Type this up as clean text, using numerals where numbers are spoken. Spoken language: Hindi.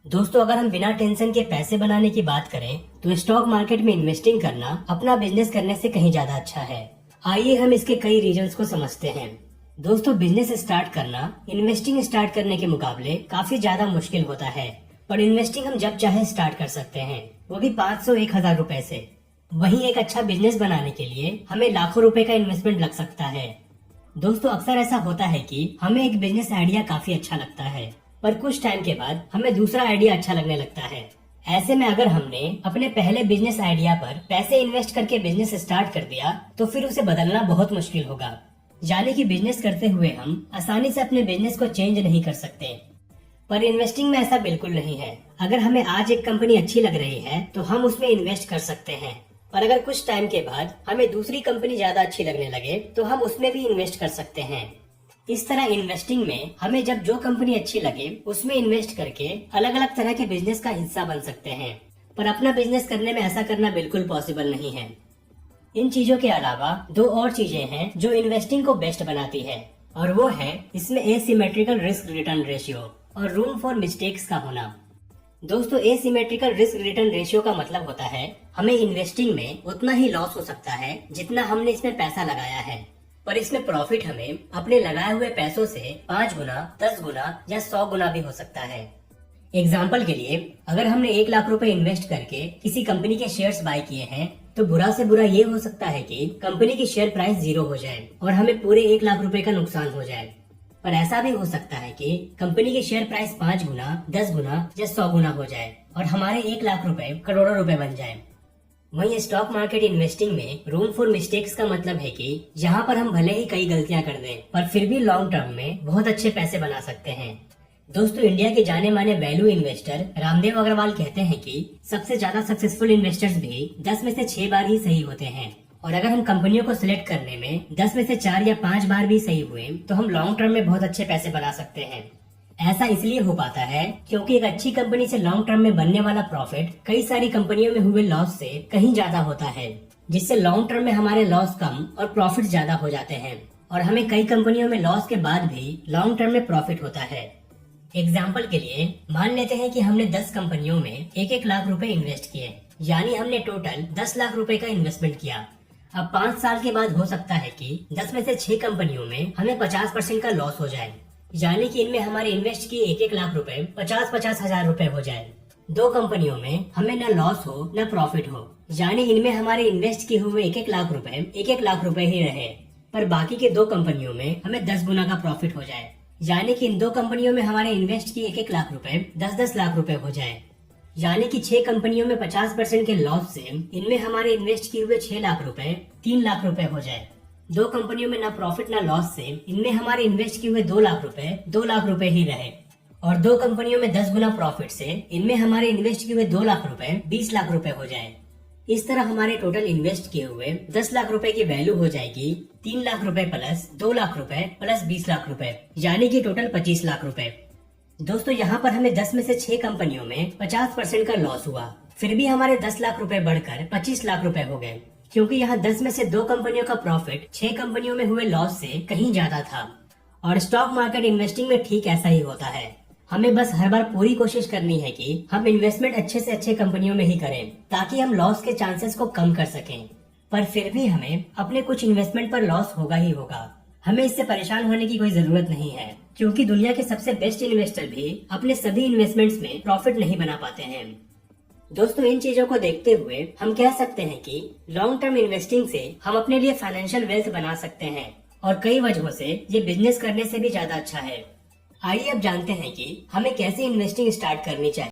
दोस्तों, अगर हम बिना टेंशन के पैसे बनाने की बात करें तो स्टॉक मार्केट में इन्वेस्टिंग करना अपना बिजनेस करने से कहीं ज्यादा अच्छा है। आइए हम इसके कई रीजंस को समझते हैं। दोस्तों, बिजनेस स्टार्ट करना इन्वेस्टिंग स्टार्ट करने के मुकाबले काफी ज्यादा मुश्किल होता है, पर इन्वेस्टिंग हम जब चाहे स्टार्ट कर सकते हैं, वो भी 500-1000 रुपए से। वहीं एक अच्छा बिजनेस बनाने के लिए हमें लाखों रुपए का इन्वेस्टमेंट लग सकता है। दोस्तों, अक्सर ऐसा होता है कि हमें एक बिजनेस आइडिया काफी अच्छा लगता है, पर कुछ टाइम के बाद हमें दूसरा आइडिया अच्छा लगने लगता है। ऐसे में अगर हमने अपने पहले बिजनेस आइडिया पर पैसे इन्वेस्ट करके बिजनेस स्टार्ट कर दिया तो फिर उसे बदलना बहुत मुश्किल होगा। यानी कि बिजनेस करते हुए हम आसानी से अपने बिजनेस को चेंज नहीं कर सकते। पर इन्वेस्टिंग में ऐसा बिल्कुल नहीं है। अगर हमें आज एक कंपनी अच्छी लग रही है तो हम उसमें इन्वेस्ट कर सकते हैं, पर अगर कुछ टाइम के बाद हमें दूसरी कंपनी ज्यादा अच्छी लगने लगे तो हम उसमें भी इन्वेस्ट कर सकते हैं। इस तरह इन्वेस्टिंग में हमें जब जो कंपनी अच्छी लगे उसमें इन्वेस्ट करके अलग अलग तरह के बिजनेस का हिस्सा बन सकते हैं, पर अपना बिजनेस करने में ऐसा करना बिल्कुल पॉसिबल नहीं है। इन चीजों के अलावा दो और चीजें हैं जो इन्वेस्टिंग को बेस्ट बनाती है, और वो है इसमें एसिमेट्रिकल रिस्क रिटर्न रेशियो और रूम फॉर मिस्टेक्स का होना। दोस्तों, एसिमेट्रिकल रिस्क रिटर्न रेशियो का मतलब होता है हमें इन्वेस्टिंग में उतना ही लॉस हो सकता है जितना हमने इसमें पैसा लगाया है, पर इसमें प्रॉफिट हमें अपने लगाए हुए पैसों से 5 गुना, 10 गुना या 100 गुना भी हो सकता है। एग्जाम्पल के लिए, अगर हमने 1 लाख रुपए इन्वेस्ट करके किसी कंपनी के शेयर्स बाय किए हैं तो बुरा से बुरा ये हो सकता है कि कंपनी की शेयर प्राइस 0 हो जाए और हमें पूरे 1 लाख रुपए का नुकसान हो जाए। पर ऐसा भी हो सकता है कि कंपनी की शेयर प्राइस 5 गुना, 10 गुना या 100 गुना हो जाए और हमारे 1 लाख रुपए करोड़ों रुपए बन जाए। वहीं स्टॉक मार्केट इन्वेस्टिंग में रूम फॉर मिस्टेक्स का मतलब है कि यहाँ पर हम भले ही कई गलतियां कर दें पर फिर भी लॉन्ग टर्म में बहुत अच्छे पैसे बना सकते हैं। दोस्तों, इंडिया के जाने माने वैल्यू इन्वेस्टर रामदेव अग्रवाल कहते हैं कि सबसे ज्यादा सक्सेसफुल इन्वेस्टर्स भी 10 में से 6 बार ही सही होते हैं, और अगर हम कंपनियों को सिलेक्ट करने में 10 में से 4 या 5 बार भी सही हुए तो हम लॉन्ग टर्म में बहुत अच्छे पैसे बना सकते हैं। ऐसा इसलिए हो पाता है क्योंकि एक अच्छी कंपनी से लॉन्ग टर्म में बनने वाला प्रॉफिट कई सारी कंपनियों में हुए लॉस से कहीं ज्यादा होता है, जिससे लॉन्ग टर्म में हमारे लॉस कम और प्रॉफिट ज्यादा हो जाते हैं, और हमें कई कंपनियों में लॉस के बाद भी लॉन्ग टर्म में प्रॉफिट होता है। एग्जाम्पल के लिए मान लेते हैं कि हमने 10 कंपनियों में 1-1 लाख रुपए इन्वेस्ट किए, यानी हमने टोटल 10 लाख रुपए का इन्वेस्टमेंट किया। अब 5 साल के बाद हो सकता है कि 10 में से 6 कंपनियों में हमें 50% का लॉस हो जाए, यानी कि इनमें हमारे इन्वेस्ट किए 1-1 लाख रुपए 50-50 हजार रुपए हो जाए। 2 कंपनियों में हमें न लॉस हो न प्रॉफिट हो, यानी इनमें हमारे इन्वेस्ट किए हुए 1-1 लाख रुपए 1-1 लाख रुपए ही रहे, पर बाकी के 2 कंपनियों में हमें 10 गुना का प्रॉफिट हो जाए, यानी कि इन 2 कंपनियों में हमारे इन्वेस्ट किए 1-1 लाख रुपए 10-10 लाख रुपए हो जाए। यानी कि 6 कंपनियों में 50% के लॉस से इनमें हमारे इन्वेस्ट किए हुए 6 लाख रुपए 3 लाख रुपए हो जाए। 2 कंपनियों में ना प्रॉफिट ना लॉस से इनमें हमारे इन्वेस्ट किए हुए 2 लाख रुपए 2 लाख रुपए ही रहे, और 2 कंपनियों में 10 गुना प्रॉफिट से इनमें हमारे इन्वेस्ट किए हुए 2 लाख रुपए 20 लाख रुपए हो जाए। इस तरह हमारे टोटल इन्वेस्ट किए हुए 10 लाख रुपए की वैल्यू हो जाएगी 3 लाख रुपए प्लस 2 लाख रुपए प्लस 20 लाख रुपए, यानी कि टोटल 25 लाख रुपए। दोस्तों, यहाँ पर हमें 10 में से 6 कंपनियों में 50% का लॉस हुआ, फिर भी हमारे 10 लाख रुपए बढ़कर 25 लाख रुपए हो गए, क्योंकि यहाँ 10 में से 2 कंपनियों का प्रॉफिट 6 कंपनियों में हुए लॉस से कहीं ज्यादा था। और स्टॉक मार्केट इन्वेस्टिंग में ठीक ऐसा ही होता है। हमें बस हर बार पूरी कोशिश करनी है कि हम इन्वेस्टमेंट अच्छे से अच्छे कंपनियों में ही करें, ताकि हम लॉस के चांसेस को कम कर सकें। पर फिर भी हमें अपने कुछ इन्वेस्टमेंट पर लॉस होगा ही होगा। हमें इससे परेशान होने की कोई जरूरत नहीं है, क्योंकि दुनिया के सबसे बेस्ट इन्वेस्टर भी अपने सभी इन्वेस्टमेंट्स में प्रॉफिट नहीं बना पाते हैं। दोस्तों, इन चीजों को देखते हुए हम कह सकते हैं कि लॉन्ग टर्म इन्वेस्टिंग से हम अपने लिए फाइनेंशियल वेल्थ बना सकते हैं, और कई वजहों से ये बिजनेस करने से भी ज्यादा अच्छा है। आइए अब जानते हैं कि हमें कैसे इन्वेस्टिंग स्टार्ट करनी चाहिए।